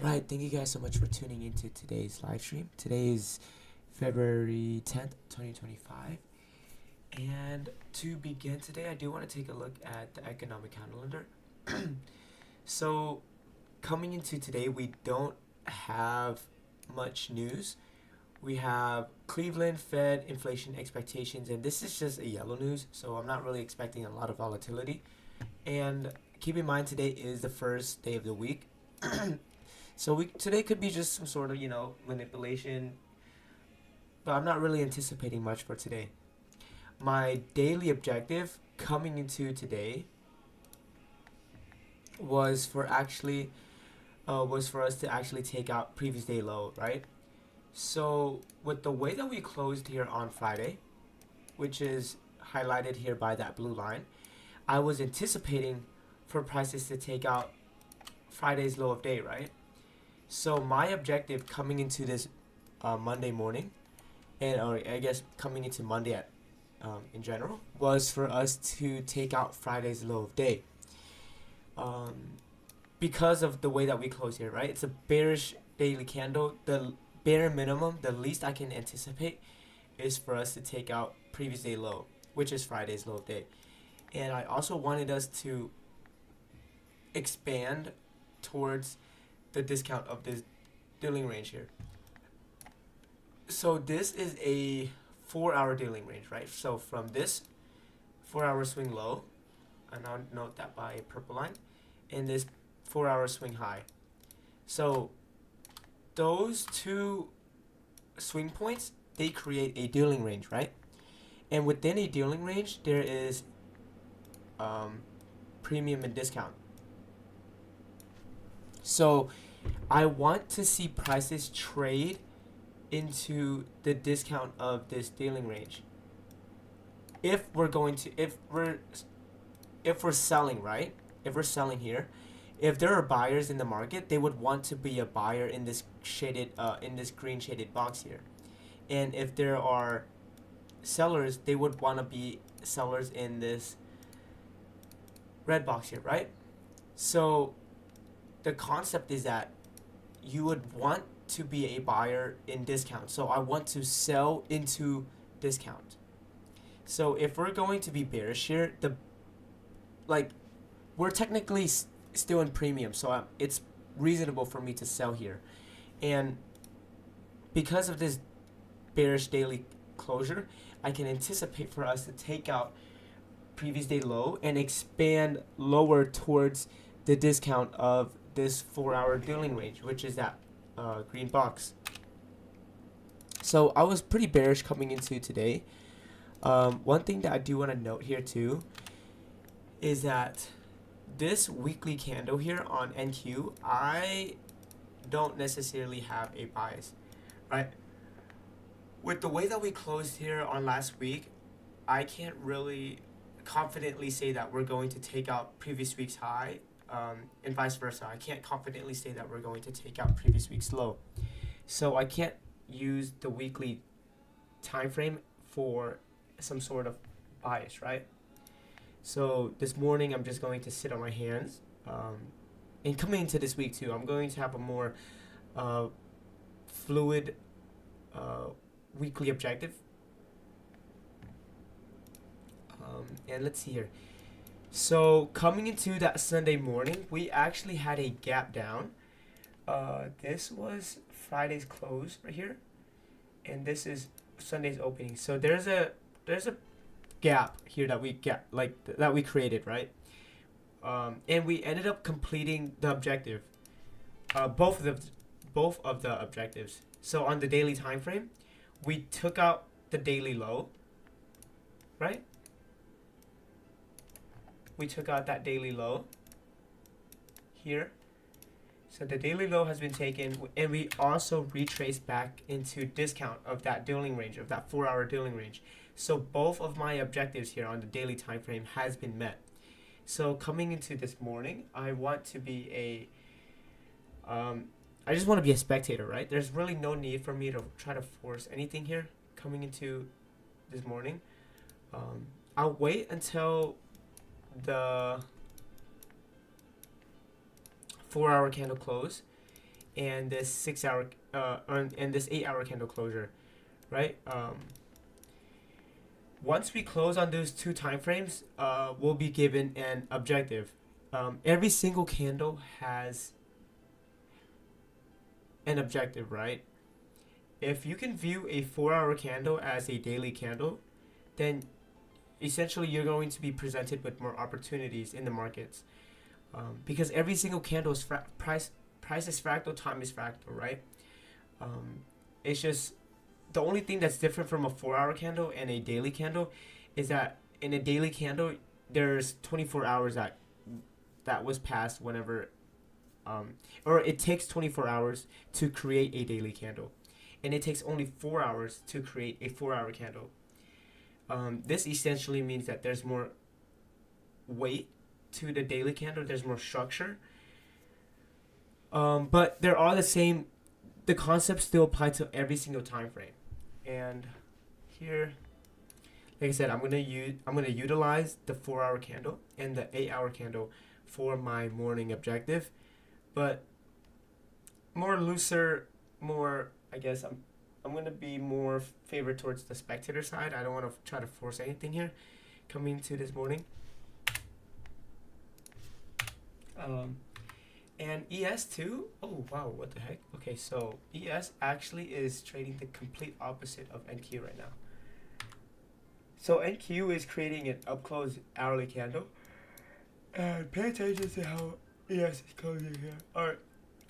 Alright, thank you guys so much for tuning into today's live stream. Today is February 10th, 2025. And to begin today, I do want to take a look at the economic calendar. So, coming into today, we don't have much news. We have Cleveland Fed inflation expectations, and this is just a yellow news, so I'm not really expecting a lot of volatility. And keep in mind, today is the first day of the week. So today could be just some sort of, manipulation, but I'm not really anticipating much for today. My daily objective coming into today was for us to actually take out previous day low, right? So with the way that we closed here on Friday, which is highlighted here by that blue line, I was anticipating for prices to take out Friday's low of day, right? So my objective coming into this Monday morning, or I guess coming into Monday in general, was for us to take out Friday's low of day. Because of the way that we close here, right? It's a bearish daily candle. The bare minimum, the least I can anticipate, is for us to take out previous day low, which is Friday's low of day. And I also wanted us to expand towards the discount of this dealing range here. So this is a 4-hour dealing range, right? So from this 4-hour swing low, and I'll note that by a purple line, and this 4-hour swing high. So those two swing points, they create a dealing range, right? And within a dealing range, there is premium and discount. So I want to see prices trade into the discount of this dealing range. If we're selling, right? If we're selling here, if there are buyers in the market, they would want to be a buyer in this shaded in this green shaded box here. And if there are sellers, they would want to be sellers in this red box here, right? So the concept is that you would want to be a buyer in discount. So I want to sell into discount. So if we're going to be bearish here, we're technically still in premium, so it's reasonable for me to sell here. And because of this bearish daily closure, I can anticipate for us to take out previous day low and expand lower towards the discount of this 4-hour dealing range, which is that green box. So I was pretty bearish coming into today. One thing that I do want to note here too is that this weekly candle here on NQ, I don't necessarily have a bias, right? With the way that we closed here on last week, I can't really confidently say that we're going to take out previous week's high, and vice versa. I can't confidently say that we're going to take out previous week's low. So I can't use the weekly time frame for some sort of bias, right? So this morning I'm just going to sit on my hands. And coming into this week too, I'm going to have a more fluid weekly objective. And let's see here. So coming into that Sunday morning, we actually had a gap down. This was Friday's close right here, and this is Sunday's opening. So there's a gap here that we created, right? And we ended up completing the objective, both of the objectives. So on the daily time frame, we took out the daily low, right? We took out that daily low here. So the daily low has been taken, and we also retraced back into discount of that dealing range, of that 4-hour dealing range. So both of my objectives here on the daily time frame has been met. So coming into this morning, I want to be I just want to be a spectator, right? There's really no need for me to try to force anything here coming into this morning. I'll wait until the 4-hour candle close, and this 6 hour and this 8 hour candle closure, right? Once we close on those two time frames, we'll be given an objective. Every single candle has an objective, right? If you can view a 4 hour candle as a daily candle, then essentially you're going to be presented with more opportunities in the markets, because every single candle is price is fractal, time is fractal, right? It's just the only thing that's different from a 4 hour candle and a daily candle is that in a daily candle there's 24 hours that was passed whenever or it takes 24 hours to create a daily candle, and it takes only 4 hours to create a 4 hour candle. This essentially means that there's more weight to the daily candle, there's more structure, but they're all the same. The concepts still apply to every single time frame. And here, like I said, I'm gonna utilize the 4 hour candle and the 8 hour candle for my morning objective, but more looser, more, I guess I'm gonna be more favored towards the spectator side. I don't want to try to force anything here coming to this morning. And ES2, oh wow, what the heck? Okay, so ES actually is trading the complete opposite of NQ right now. So NQ is creating an up close hourly candle, and pay attention to how ES is closing here, or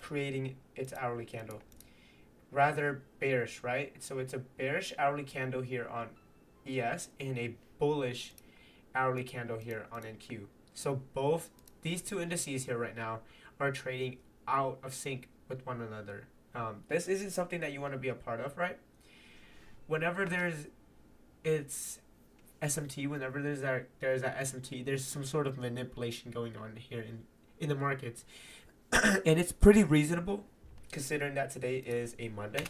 creating its hourly candle. Rather bearish, right? So it's a bearish hourly candle here on ES and a bullish hourly candle here on NQ. So both these two indices here right now are trading out of sync with one another. This isn't something that you want to be a part of, right? Whenever it's SMT, whenever there's that SMT, there's some sort of manipulation going on here in the markets, and it's pretty reasonable considering that today is a Monday.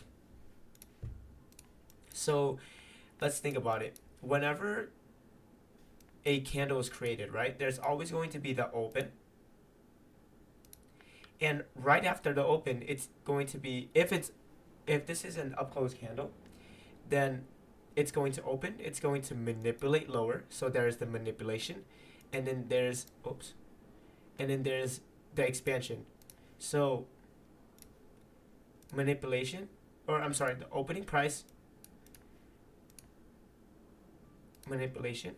So let's think about it. Whenever a candle is created, right, there's always going to be the open. And right after the open, it's going to be, if this is an up close candle, then it's going to open, it's going to manipulate lower. So there's the manipulation, and then there's the expansion. So manipulation, or I'm sorry, the opening price, manipulation,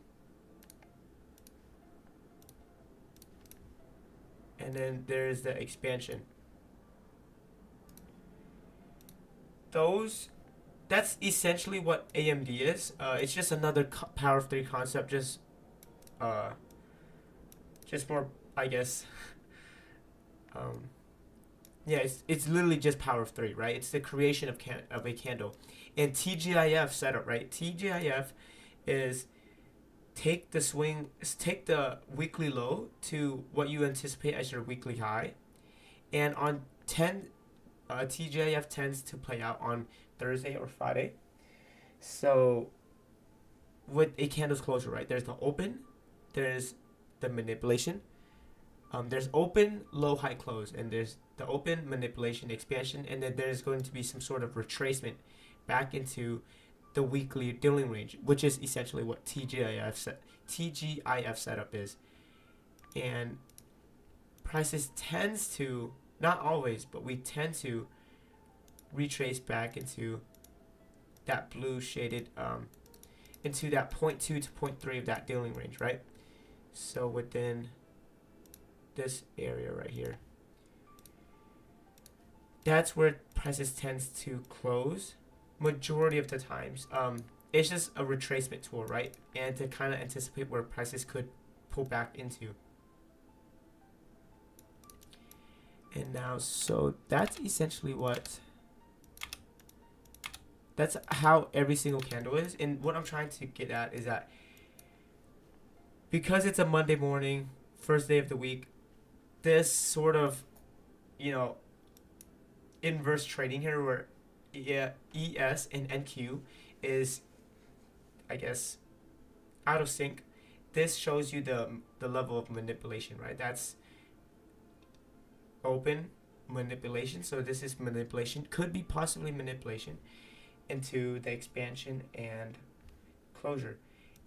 and then there's the expansion. That's essentially what AMD is. It's just another power of three concept, just more, I guess. Yeah, it's literally just power of three, right? It's the creation of a candle. And TGIF setup, right? TGIF is take the weekly low to what you anticipate as your weekly high, and on TGIF tends to play out on Thursday or Friday. So with a candle's closure, right? There's the open, there's the manipulation, there's open, low, high, close, and there's the open, manipulation, expansion, and then there's going to be some sort of retracement back into the weekly dealing range, which is essentially what TGIF setup is. And prices tends to, not always, but we tend to retrace back into that blue shaded, into that 0.2 to 0.3 of that dealing range, right? So within this area right here, that's where prices tends to close majority of the times. It's just a retracement tool, right? And to kind of anticipate where prices could pull back into. And now, so that's essentially that's how every single candle is. And what I'm trying to get at is that because it's a Monday morning, first day of the week, this sort of, inverse trading here where ES and NQ is, I guess, out of sync. This shows you the level of manipulation, right? That's open, manipulation. So this is manipulation, could be possibly manipulation into the expansion and closure.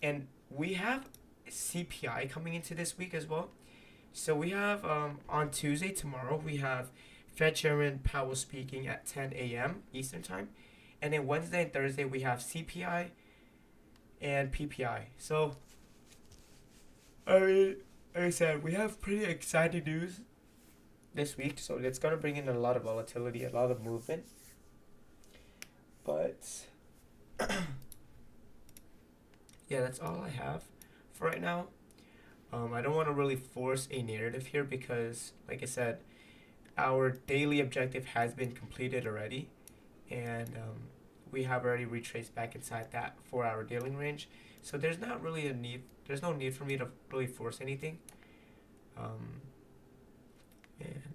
And we have CPI coming into this week as well. So we have on Tuesday, tomorrow, we have Fed Chairman Powell speaking at 10 a.m. Eastern Time. And then Wednesday and Thursday, we have CPI and PPI. So, I mean, like I said, we have pretty exciting news this week. So it's going to bring in a lot of volatility, a lot of movement. But, yeah, that's all I have for right now. I don't want to really force a narrative here because, like I said, our daily objective has been completed already, and we have already retraced back inside that 4-hour daily range. So there's not really a need. There's no need for me to really force anything. And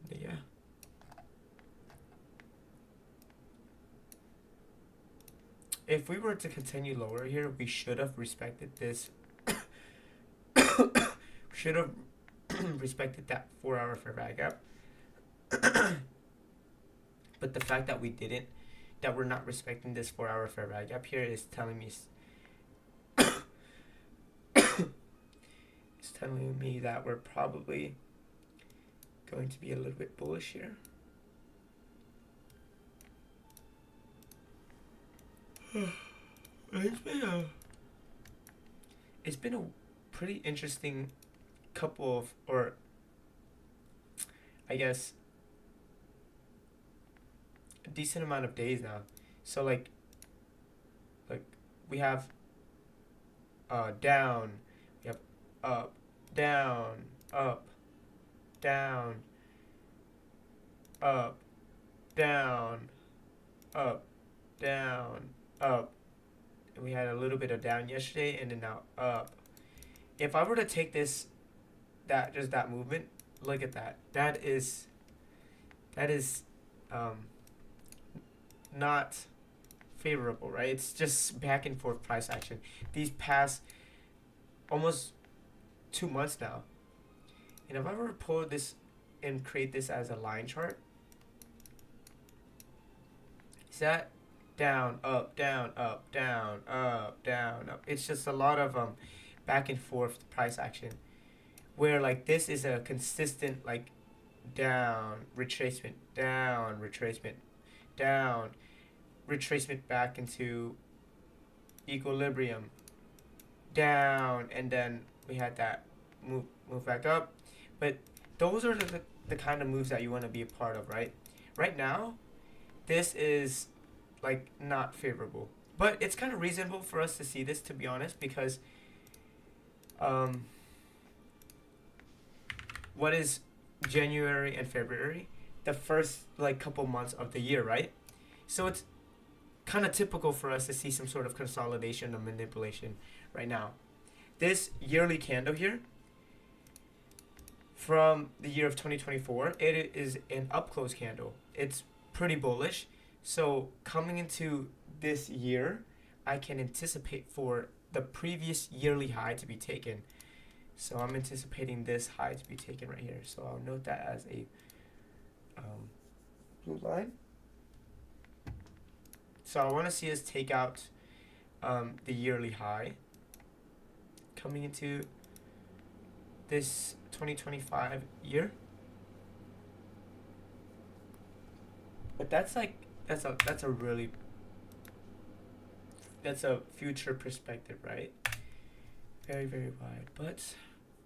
yeah. If we were to continue lower here, we should have respected this. Should have respected that 4-hour fair value gap. But the fact that we didn't, that we're not respecting this 4-hour fair value gap here is telling me it's telling me that we're probably going to be a little bit bullish here. It's been a pretty interesting couple of, or I guess a decent amount of days now. So like we have down, we have up, down, up, down, up, down, up, down, up. And we had a little bit of down yesterday and then now up. If I were to take this, that movement, look at that. That is not favorable, right? It's just back and forth price action. These past almost 2 months now. And if I were to pull this and create this as a line chart, is that down, up, down, up, down, up, down, up. It's just a lot of back and forth price action, where like this is a consistent like down, retracement, down, retracement, down, retracement back into equilibrium, down, and then we had that move back up. But those are the kind of moves that you want to be a part of, right? Right now, this is like not favorable, but it's kind of reasonable for us to see this, to be honest, because what is January and February, the first like couple months of the year, right? So it's kind of typical for us to see some sort of consolidation or manipulation right now. This yearly candle here from the year of 2024, it is an up close candle. It's pretty bullish. So coming into this year, I can anticipate for the previous yearly high to be taken. So I'm anticipating this high to be taken right here. So I'll note that as a blue line. So I want to see us take out the yearly high coming into this 2025 year. But that's like that's a future perspective, right? Very, very wide. But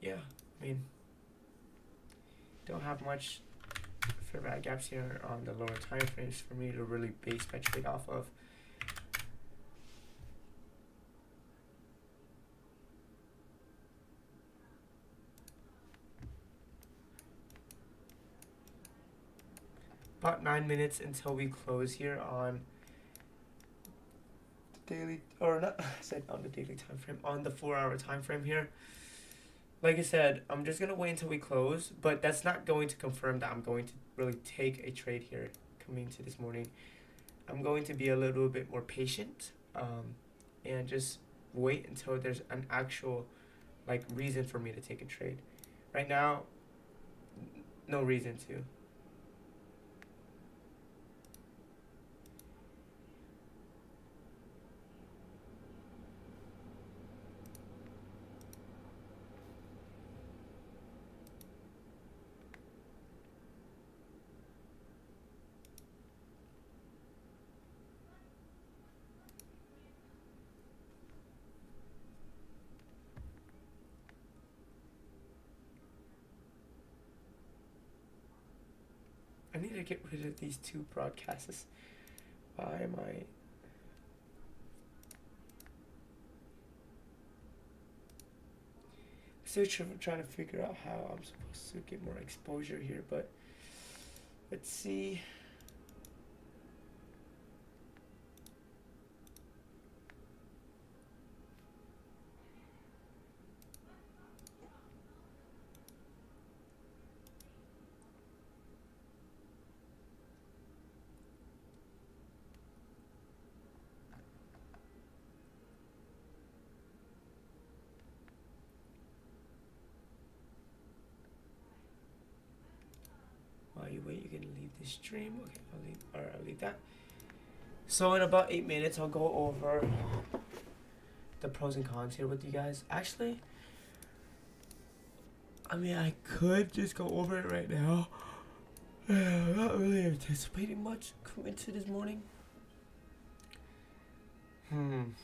yeah, I mean, don't have much fair value gaps here on the lower time frames for me to really base my trade off of. About 9 minutes until we close here on the daily, or not, I said on the daily time frame, on the 4-hour time frame here. Like I said, I'm just gonna wait until we close, but that's not going to confirm that I'm going to really take a trade here coming into this morning. I'm going to be a little bit more patient, and just wait until there's an actual like reason for me to take a trade. Right now, no reason to. to get rid of these two broadcasts. Why am I... Still trying to figure out how I'm supposed to get more exposure here, but let's see. While you wait, you can leave the stream. Okay, I'll leave that. So in about 8 minutes, I'll go over the pros and cons here with you guys. Actually, I mean, I could just go over it right now. I'm not really anticipating much coming into this morning. Let's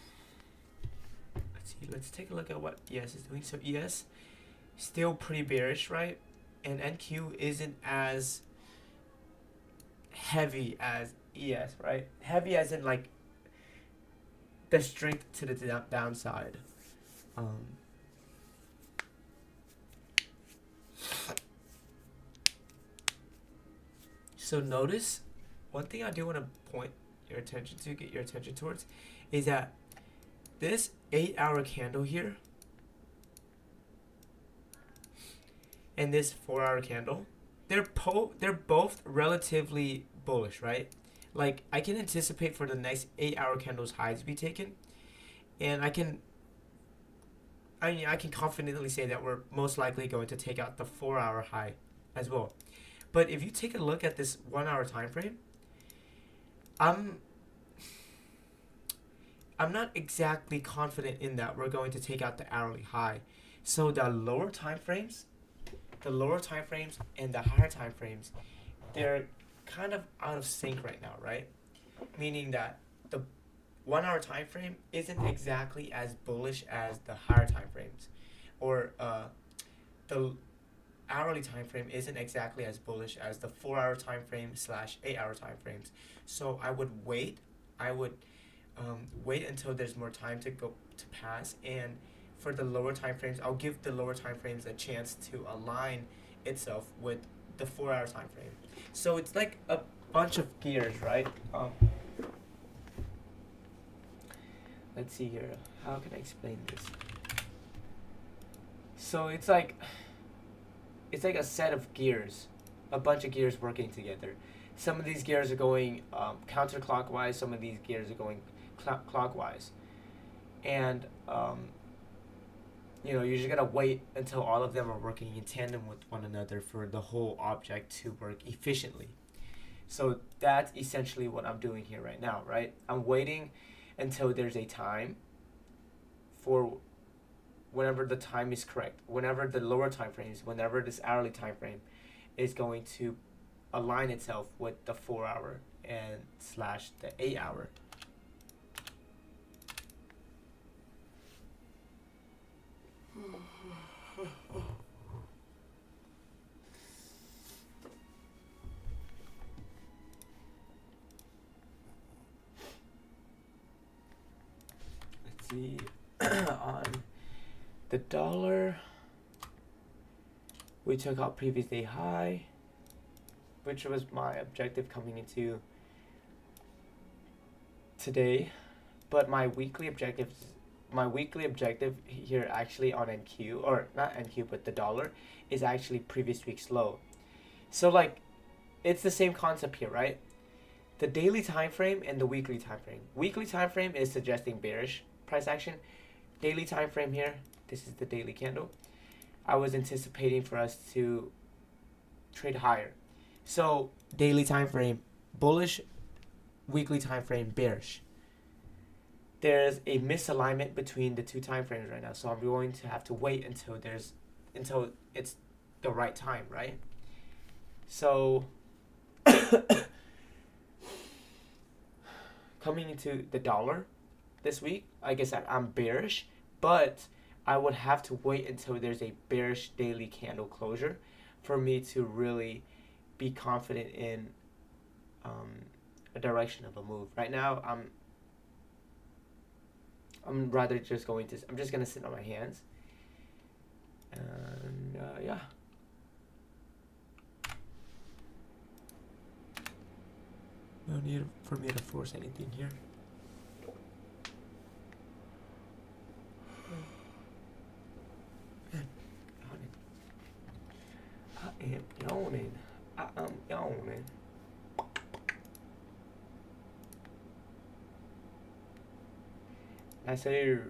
see. Let's take a look at what ES is doing. So ES, still pretty bearish, right? And NQ isn't as heavy as ES, right? Heavy as in like the strength to the downside. So notice, one thing I do want to point your attention to, get your attention towards, is that this 8-hour candle here and this 4-hour candle, they're both relatively bullish, right? Like, I can anticipate for the next 8-hour candle's highs to be taken, and I can confidently say that we're most likely going to take out the 4-hour high as well. But if you take a look at this 1-hour time frame, I'm not exactly confident in that we're going to take out the hourly high. So the lower time frames and the higher time frames, they're kind of out of sync right now, right? Meaning that the 1-hour time frame isn't exactly as bullish as the higher time frames, or the hourly time frame isn't exactly as bullish as the 4-hour time frame / 8-hour time frames. So I would wait. Wait until there's more time to pass, and for the lower time frames, I'll give the lower time frames a chance to align itself with the 4-hour time frame. So it's like a bunch of gears, right? Let's see here. How can I explain this? So it's like a set of gears, a bunch of gears working together. Some of these gears are going counterclockwise. Some of these gears are going clockwise, and you're just gonna wait until all of them are working in tandem with one another for the whole object to work efficiently. So that's essentially what I'm doing here right now, right? I'm waiting until there's a time for whenever the time is correct, whenever the lower time frames, whenever this hourly time frame is going to align itself with the 4-hour and / the 8-hour. Let's see. On the dollar, we took out previous day high, which was my objective coming into today, but my weekly objective here actually on NQ, or not NQ, but the dollar, is actually previous week's low. So like, it's the same concept here, right? The daily time frame and the weekly time frame. Weekly time frame is suggesting bearish price action. Daily time frame here, this is the daily candle, I was anticipating for us to trade higher. So daily time frame bullish, weekly time frame bearish. There's a misalignment between the two time frames right now, so I'm going to have to wait until it's the right time, right? So coming into the dollar this week, like I said, I'm bearish, but I would have to wait until there's a bearish daily candle closure for me to really be confident in a direction of a move. Right now, I'm rather just going to. I'm just gonna sit on my hands. And yeah. No need for me to force anything here. Man, I am yawning. I am yawning. Nicer.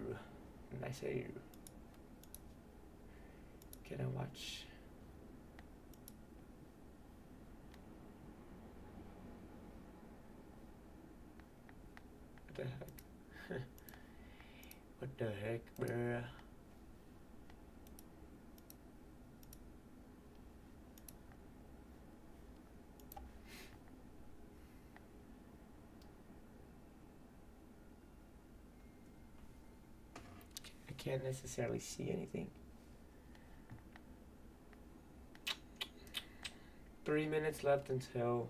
Can I watch? What the heck? What the heck, bruh? I can't necessarily see anything. 3 minutes left until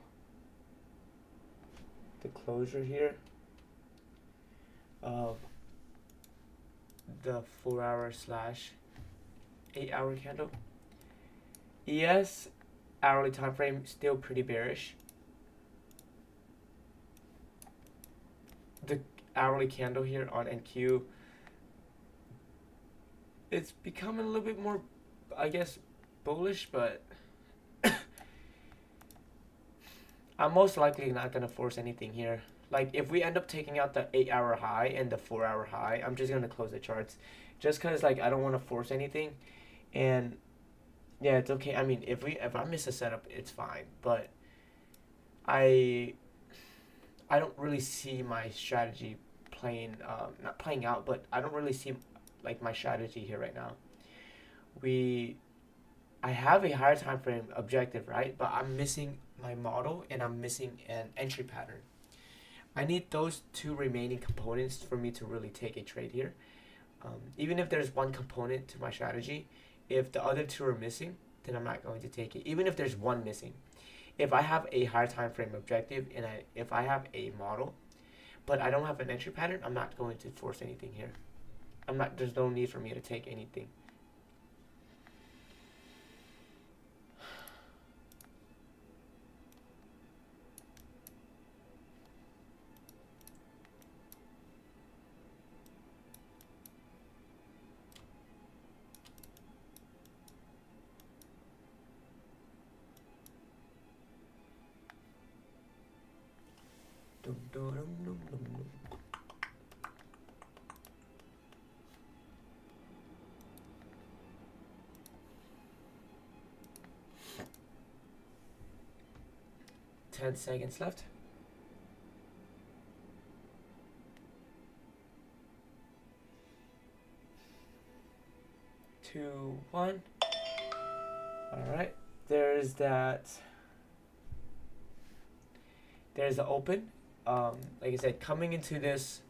the closure here of the 4-hour / 8-hour candle. ES hourly time frame still pretty bearish. The hourly candle here on NQ, it's becoming a little bit more, I guess, bullish, but I'm most likely not going to force anything here. Like, if we end up taking out the 8-hour high and the 4-hour high, I'm just going to close the charts. Just because, like, I don't want to force anything. And, yeah, it's okay. I mean, if I miss a setup, it's fine. But I don't really see my strategy not playing out, but I don't really see, like, my strategy here right now. I have a higher time frame objective, right? But I'm missing my model and I'm missing an entry pattern. I need those two remaining components for me to really take a trade here. Even if there's one component to my strategy, if the other two are missing, then I'm not going to take it. Even if there's one missing. If I have a higher time frame objective and if I have a model, but I don't have an entry pattern, I'm not going to force anything here. There's no need for me to take anything. Dum, dum, dum, dum, dum, dum. Ten seconds left. 2, 1. All right. There's that. There's the open. Like I said, coming into this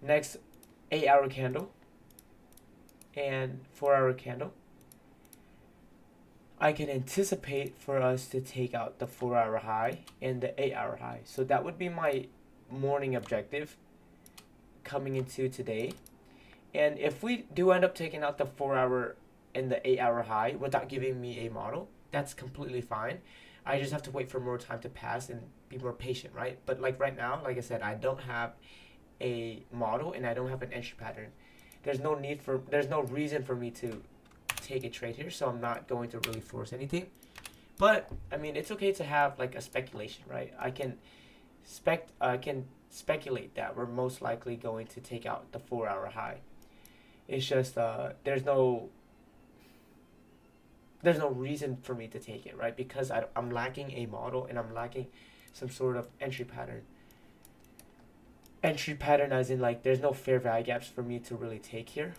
next 8-hour candle and 4-hour candle, I can anticipate for us to take out the 4-hour high and the 8-hour high. So that would be my morning objective coming into today. And if we do end up taking out the 4-hour and the 8-hour high without giving me a model, that's completely fine. I just have to wait for more time to pass and be more patient, right? But like right now, like I said, I don't have a model and I don't have an entry pattern. There's no reason for me to take a trade here, so I'm not going to really force anything. But I mean, it's okay to have like a speculation, right? I can speculate that we're most likely going to take out the 4-hour high. It's just there's no reason for me to take it, right? Because I'm lacking a model and I'm lacking some sort of entry pattern. Entry pattern as in like there's no fair value gaps for me to really take here.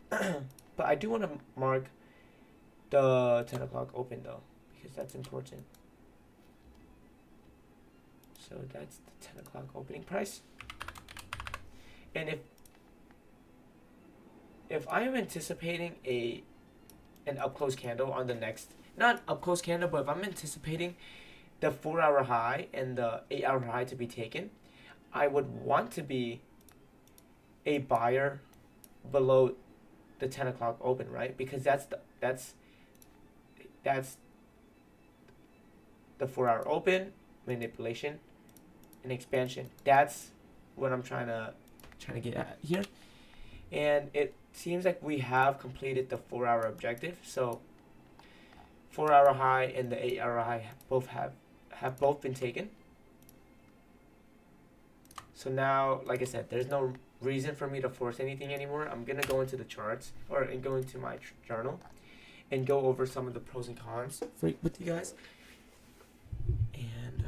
But I do want to mark the 10 o'clock open though, because that's important. So that's the 10 o'clock opening price. And if I am anticipating an up close candle on the next, not up close candle, but if I'm anticipating the 4-hour high and the 8-hour high to be taken, I would want to be a buyer below the 10 o'clock open, right? Because that's the 4-hour open, manipulation, and expansion. That's what I'm trying to get at here. And it seems like we have completed the 4-hour objective. So 4-hour high and the 8-hour high have both been taken. So now, like I said, there's no reason for me to force anything anymore. I'm gonna go into the charts and go into my journal and go over some of the pros and cons with you guys, and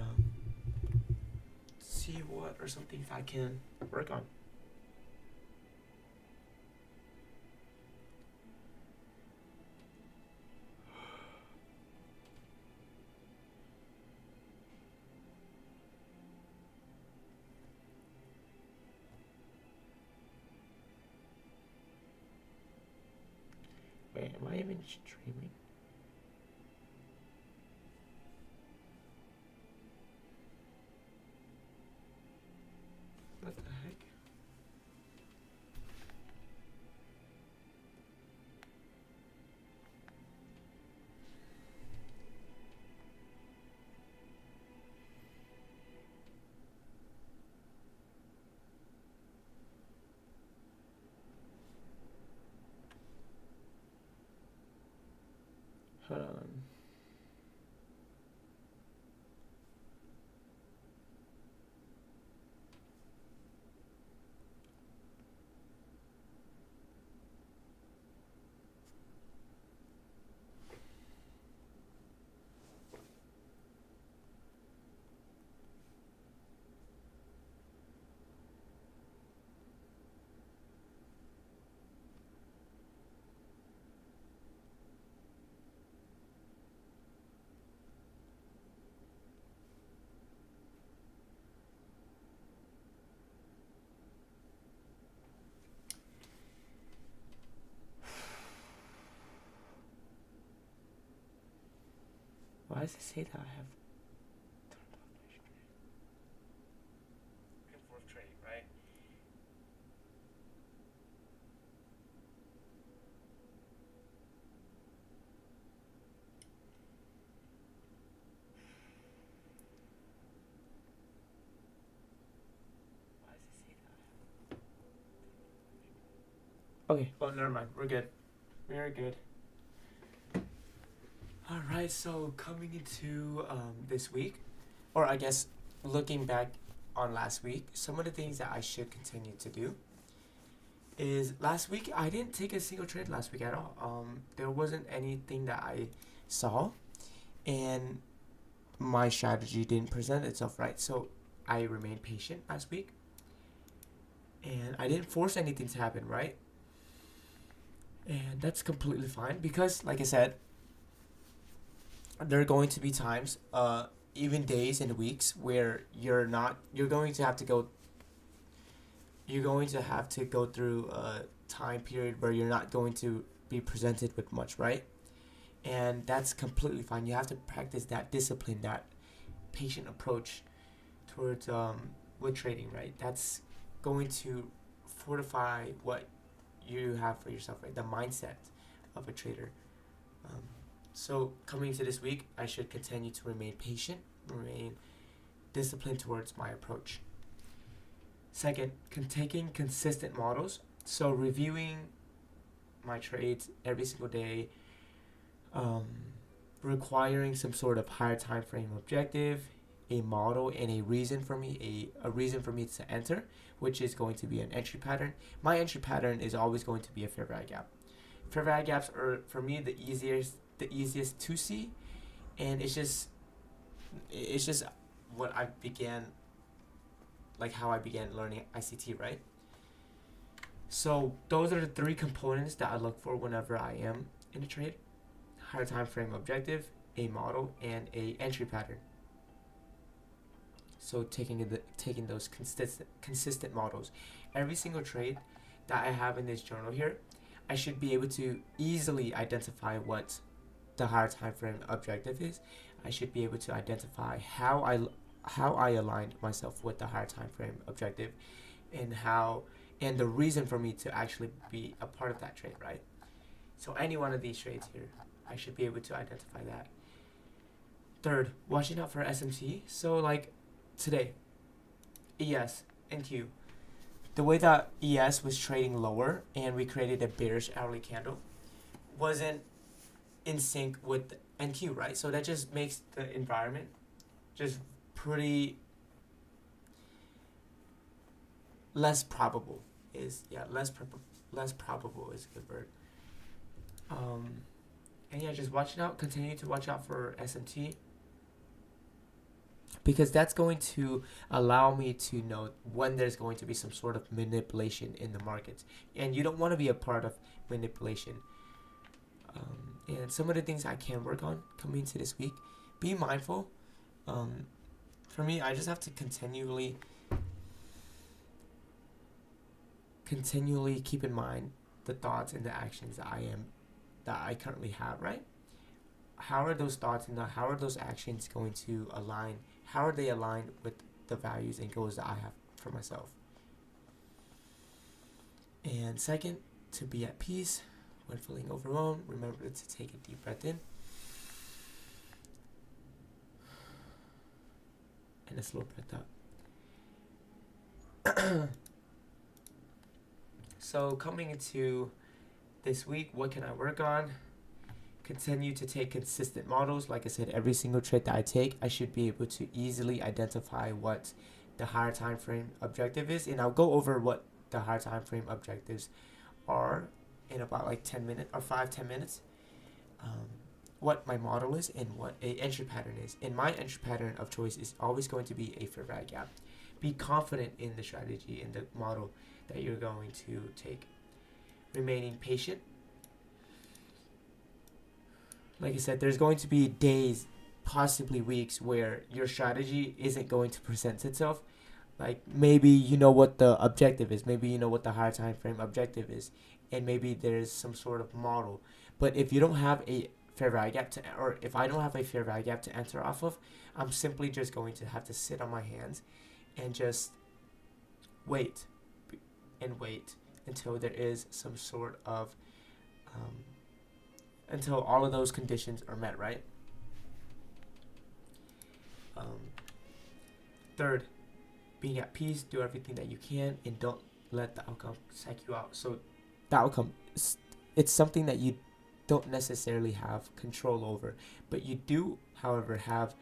see what are some things I can work on. Wait, am I even streaming? What the heck? Hold on. Why does it say that I have turned off my stream? Back and forth trading, right? Why does it say that I have? Okay, well, never mind. We're good. We're good. Alright, so coming into this week, or I guess looking back on last week, some of the things that I should continue to do is last week I didn't take a single trade last week at all. There wasn't anything that I saw, and my strategy didn't present itself right. So I remained patient last week, and I didn't force anything to happen, right? And that's completely fine because, like I said, there are going to be times, even days and weeks where you're going to have to go through a time period where you're not going to be presented with much, right? And that's completely fine. You have to practice that discipline, that patient approach towards with trading, right? That's going to fortify what you have for yourself, right? The mindset of a trader. So coming into this week, I should continue to remain patient, remain disciplined towards my approach. Second, taking consistent models. So reviewing my trades every single day, requiring some sort of higher time frame objective, a model, and a reason for me to enter, which is going to be an entry pattern. My entry pattern is always going to be a fair value gap. Fair value gaps are, for me, the easiest to see, and it's just what I began, like how I began learning ICT, right? So those are the three components that I look for whenever I am in a trade: higher time frame objective, a model, and a entry pattern. So taking those consistent models, every single trade that I have in this journal here, I should be able to easily identify what the higher time frame objective is. I should be able to identify how I aligned myself with the higher time frame objective, and the reason for me to actually be a part of that trade, right? So any one of these trades here, I should be able to identify that. Third, watching out for SMC. So like today, ES and Q. The way that ES was trading lower and we created a bearish hourly candle wasn't in sync with NQ, right? So that just makes the environment just pretty less probable less probable is a good word. And yeah, just continue to watch out for SMT, because that's going to allow me to know when there's going to be some sort of manipulation in the markets, and you don't want to be a part of manipulation. And some of the things I can work on coming into this week, be mindful. For me, I just have to continually keep in mind the thoughts and the actions that I currently have, right? How are those thoughts and how are those actions going to align? How are they aligned with the values and goals that I have for myself? And second, to be at peace when feeling overwhelmed. Remember to take a deep breath in and a slow breath out. So coming into this week, what can I work on? Continue to take consistent models. Like I said, every single trade that I take, I should be able to easily identify what the higher time frame objective is, and I'll go over what the higher time frame objectives are in about like 10 minutes or 5-10 minutes. What my model is and what a entry pattern is. And my entry pattern of choice is always going to be a fair value gap. Be confident in the strategy and the model that you're going to take. Remaining patient. Like I said, there's going to be days, possibly weeks, where your strategy isn't going to present itself. Like maybe you know what the objective is, maybe you know what the higher time frame objective is, and maybe there's some sort of model. But if you don't have a fair value gap or if I don't have a fair value gap to enter off of, I'm simply just going to have to sit on my hands and just wait until there is some sort of until all of those conditions are met, right? Third, being at peace, do everything that you can and don't let the outcome psych you out. So the outcome, it's something that you don't necessarily have control over, but you do, however, have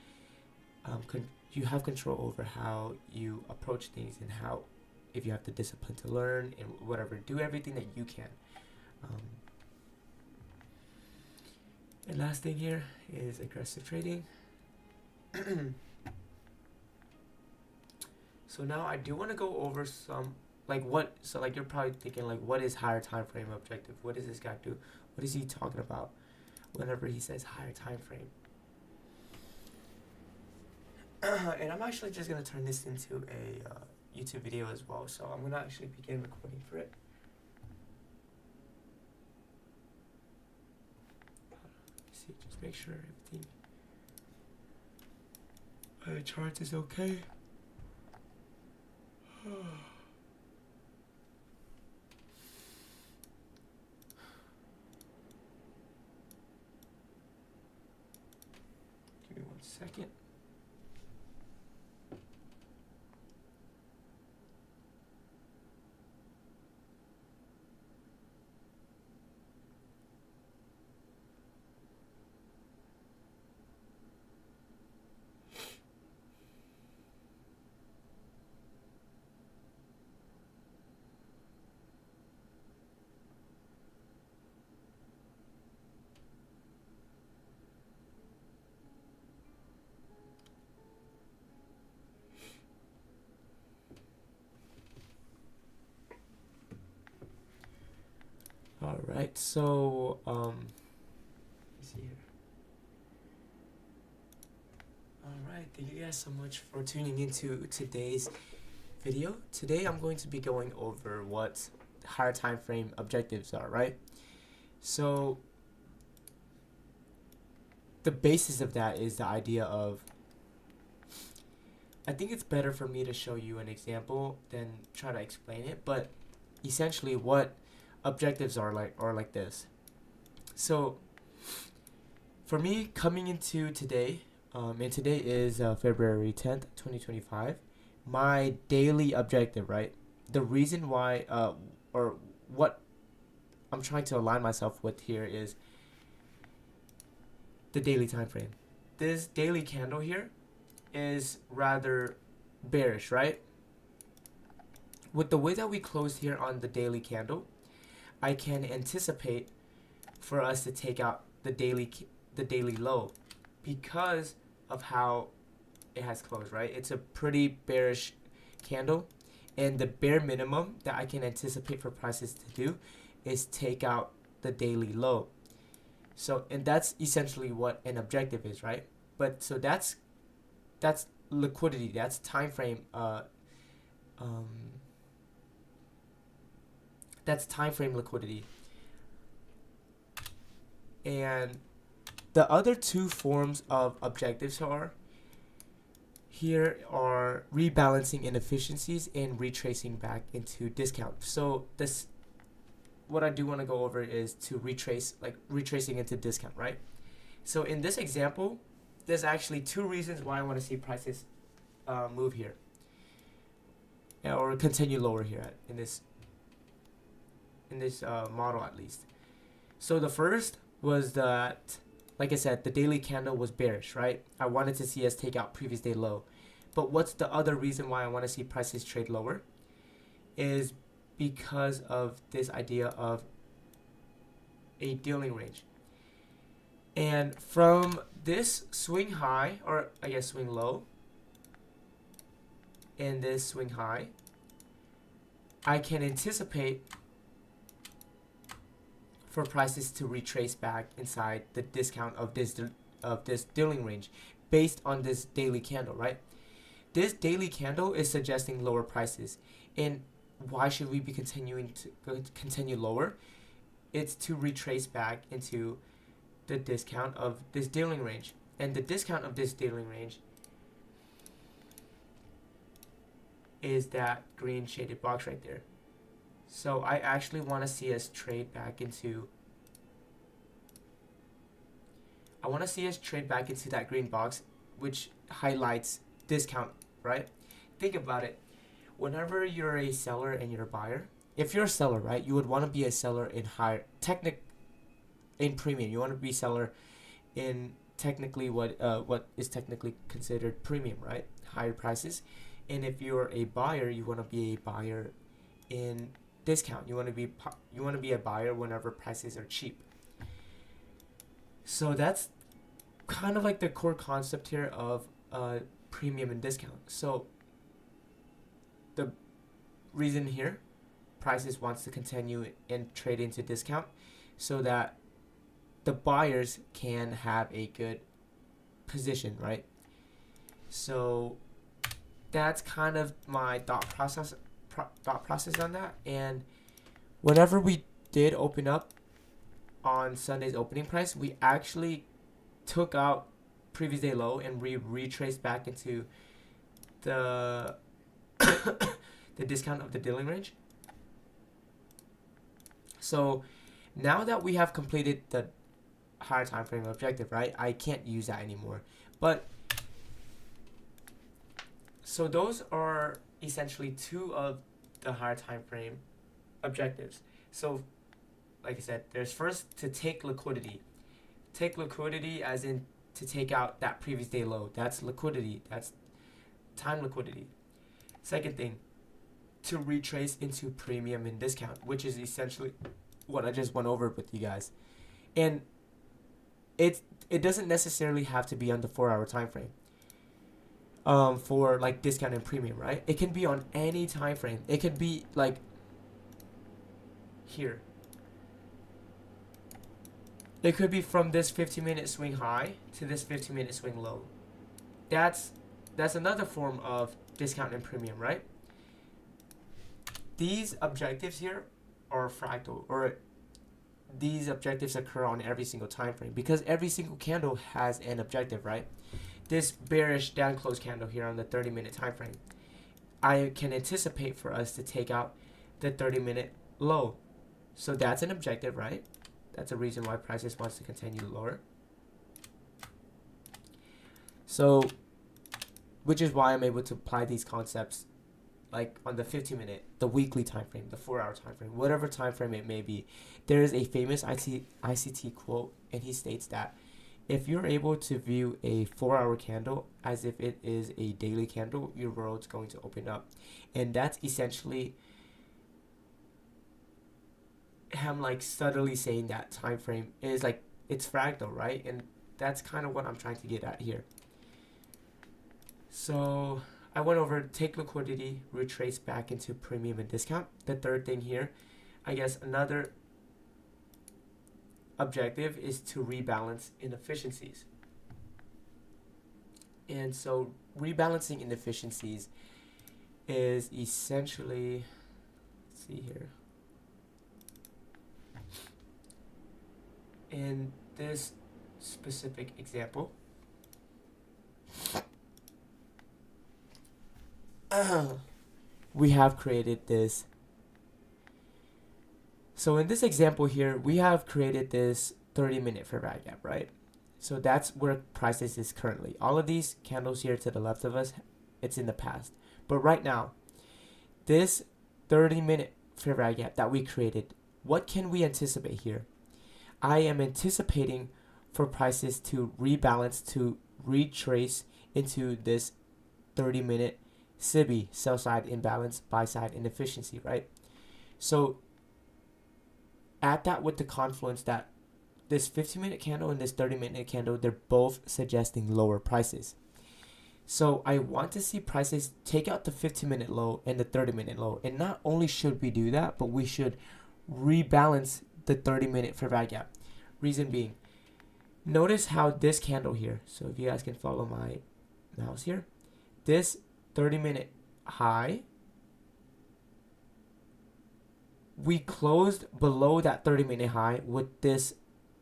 you have control over how you approach things and how, if you have the discipline to learn and whatever, do everything that you can. And last thing here is aggressive trading. So now I do want to go over some, like what, so like you're probably thinking like, what is higher time frame objective? What does this guy do? What is he talking about whenever he says higher time frame? And I'm actually just going to turn this into a YouTube video as well. So I'm going to actually begin recording for it. See, just make sure everything the chart is okay. Give me 1 second. All right, so let me see here. All right, thank you guys so much for tuning into today's video. Today I'm going to be going over what higher time frame objectives are, right? So the basis of that is the idea of, I think it's better for me to show you an example than try to explain it, but essentially what objectives are like this. So for me, coming into today, and today is February 10th, 2025, my daily objective, right? The reason why, or what I'm trying to align myself with here is the daily time frame. This daily candle here is rather bearish, right? With the way that we closed here on the daily candle, I can anticipate for us to take out the daily low because of how it has closed, right? It's a pretty bearish candle, and the bare minimum that I can anticipate for prices to do is take out the daily low. So, and that's essentially what an objective is, right? But so that's liquidity, that's time frame, that's time frame liquidity. And the other two forms of objectives are rebalancing inefficiencies and retracing back into discount. So this, what I do want to go over is to retracing into discount, right? So in this example, there's actually two reasons why I want to see prices move here, or continue lower here in this model at least. So the first was that, like I said, the daily candle was bearish, right? I wanted to see us take out previous day low. But what's the other reason why I want to see prices trade lower? Is because of this idea of a dealing range. And from this swing high, or I guess swing low, and this swing high, I can anticipate for prices to retrace back inside the discount of this dealing range based on this daily candle, right? This daily candle is suggesting lower prices. And why should we be continuing to continue lower? It's to retrace back into the discount of this dealing range. And the discount of this dealing range is that green shaded box right there. So I actually want to see us trade back into, that green box, which highlights discount, right? Think about it. Whenever you're a seller and you're a buyer, if you're a seller, right, you would want to be a seller in in premium. You want to be seller in technically what is technically considered premium, right? Higher prices. And if you're a buyer, you want to be a buyer in discount. You want to be a buyer whenever prices are cheap. So that's kind of like the core concept here of premium and discount. So the reason here, prices wants to continue and trade into discount so that the buyers can have a good position, right? So that's kind of my thought process on that. And whenever we did open up on Sunday's opening price, we actually took out previous day low and we retraced back into the the discount of the dealing range. So now that we have completed the higher time frame objective, right, I can't use that anymore. But so those are essentially two of the higher time frame objectives. So like I said, there's first to take liquidity. Take liquidity as in to take out that previous day low. That's liquidity. That's time liquidity. Second thing, to retrace into premium and discount, which is essentially what I just went over with you guys. And it doesn't necessarily have to be on the 4-hour time frame. For like discount and premium, right? It can be on any time frame. It could be like here. It could be from this 15-minute swing high to this 15-minute swing low. That's another form of discount and premium, right? These objectives here are fractal, or these objectives occur on every single time frame because every single candle has an objective, right? This bearish down close candle here on the 30-minute time frame, I can anticipate for us to take out the 30-minute low. So that's an objective, right? That's a reason why prices wants to continue lower. So, which is why I'm able to apply these concepts like on the 15-minute, the weekly time frame, the 4-hour time frame, whatever time frame it may be. There is a famous ICT quote, and he states that if you're able to view a 4-hour candle as if it is a daily candle, your world's going to open up. And that's essentially him like subtly saying that time frame is like, it's fractal, right? And that's kind of what I'm trying to get at here. So I went over take liquidity, retrace back into premium and discount. The third thing here, I guess another objective is to rebalance inefficiencies. And so rebalancing inefficiencies is essentially, let's see here. In this specific example, we have created this. So in this example here, we have created this 30-minute fair value gap, right? So that's where prices is currently. All of these candles here to the left of us, it's in the past. But right now, this 30-minute fair value gap that we created, what can we anticipate here? I am anticipating for prices to rebalance, to retrace into this 30-minute SIBI, sell side imbalance, buy side inefficiency, right? So add that with the confluence that this 15-minute candle and this 30-minute candle, they're both suggesting lower prices. So I want to see prices take out the 15-minute low and the 30-minute low. And not only should we do that, but we should rebalance the 30-minute fair value gap. Reason being, notice how this candle here, so if you guys can follow my mouse here, this 30-minute high, we closed below that 30-minute high with this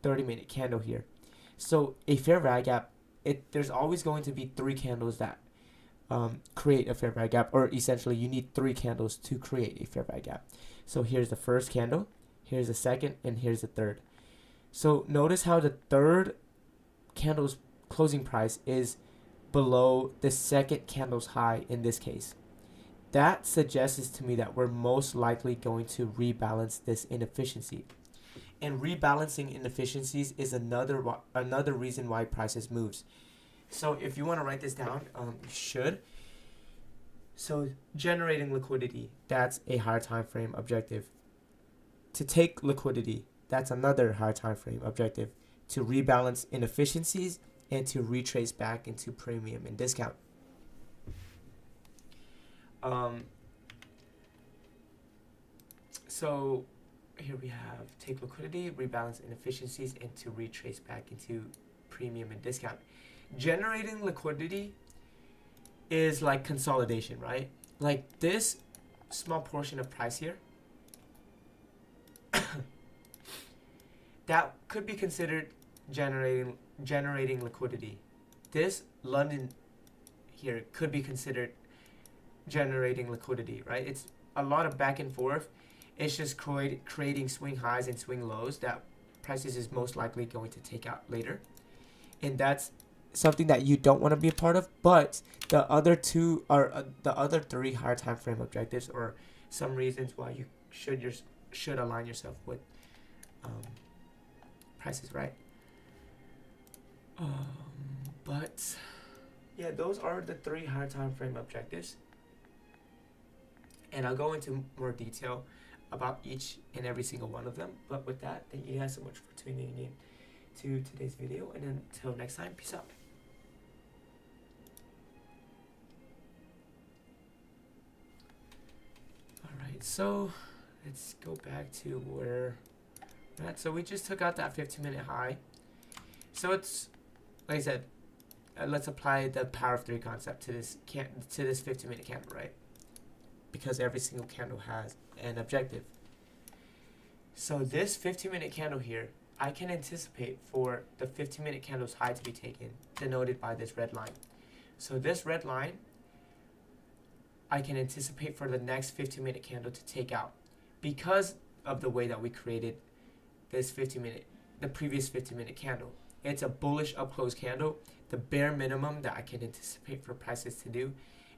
30-minute candle here. So a fair value gap, there's always going to be 3 candles that create a fair value gap, or essentially you need 3 candles to create a fair value gap. So here's the first candle, here's the second, and here's the third. So notice how the third candle's closing price is below the second candle's high in this case. That suggests to me that we're most likely going to rebalance this inefficiency. And rebalancing inefficiencies is another reason why prices moves. So if you want to write this down, you should. So generating liquidity, that's a higher time frame objective. To take liquidity, that's another higher time frame objective. To rebalance inefficiencies and to retrace back into premium and discount. So here we have take liquidity, rebalance inefficiencies, and to retrace back into premium and discount. Generating liquidity is like consolidation, right? Like this small portion of price here, that could be considered generating liquidity. This London here could be considered generating liquidity, right? It's a lot of back and forth. It's just creating swing highs and swing lows that prices is most likely going to take out later. And that's something that you don't want to be a part of. But the other two are the other 3 higher time frame objectives, or some reasons why you should align yourself with prices, right? But yeah, those are the 3 higher time frame objectives. And I'll go into more detail about each and every single one of them. But with that, thank you guys so much for tuning in to today's video. And until next time, peace out. Alright, so let's go back to where we're at. So we just took out that 15-minute high. So it's, like I said, let's apply the power of 3 concept to this 15-minute candle, right? Because every single candle has an objective. So this 15-minute candle here, I can anticipate for the 15-minute candle's high to be taken, denoted by this red line. So this red line, I can anticipate for the next 15-minute candle to take out, because of the way that we created this the previous 15-minute candle. It's a bullish up close candle. The bare minimum that I can anticipate for prices to do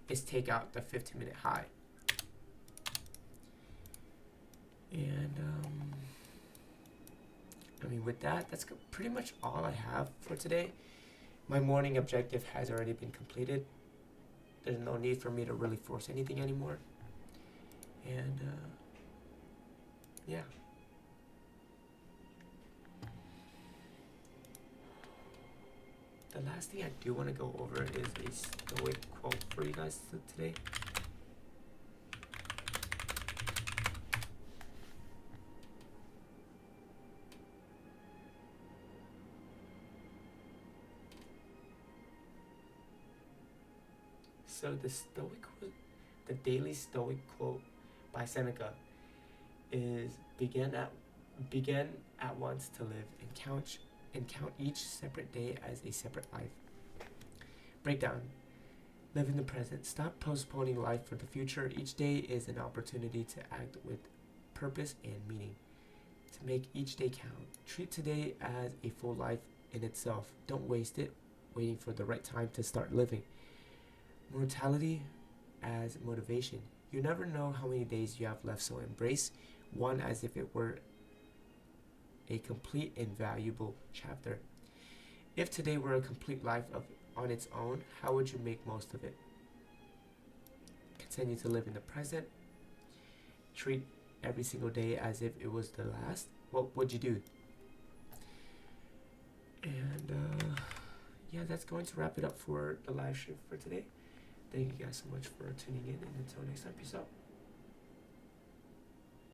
is take out the 15-minute high. And I mean, with that, that's pretty much all I have for today. My morning objective has already been completed. There's no need for me to really force anything anymore. And yeah. The last thing I do want to go over is a Stoic quote for you guys today. So the daily Stoic quote by Seneca is begin at once to live and count each separate day as a separate life. Breakdown. Live in the present. Stop postponing life for the future. Each day is an opportunity to act with purpose and meaning. To make each day count. Treat today as a full life in itself. Don't waste it waiting for the right time to start living. Mortality as motivation. You never know how many days you have left, so embrace one as if it were a complete and valuable chapter. If today were a complete life on its own, how would you make most of it? Continue to live in the present. Treat every single day as if it was the last. What would you do? And yeah, that's going to wrap it up for the live stream for today. Thank you guys so much for tuning in, and until next time, peace out.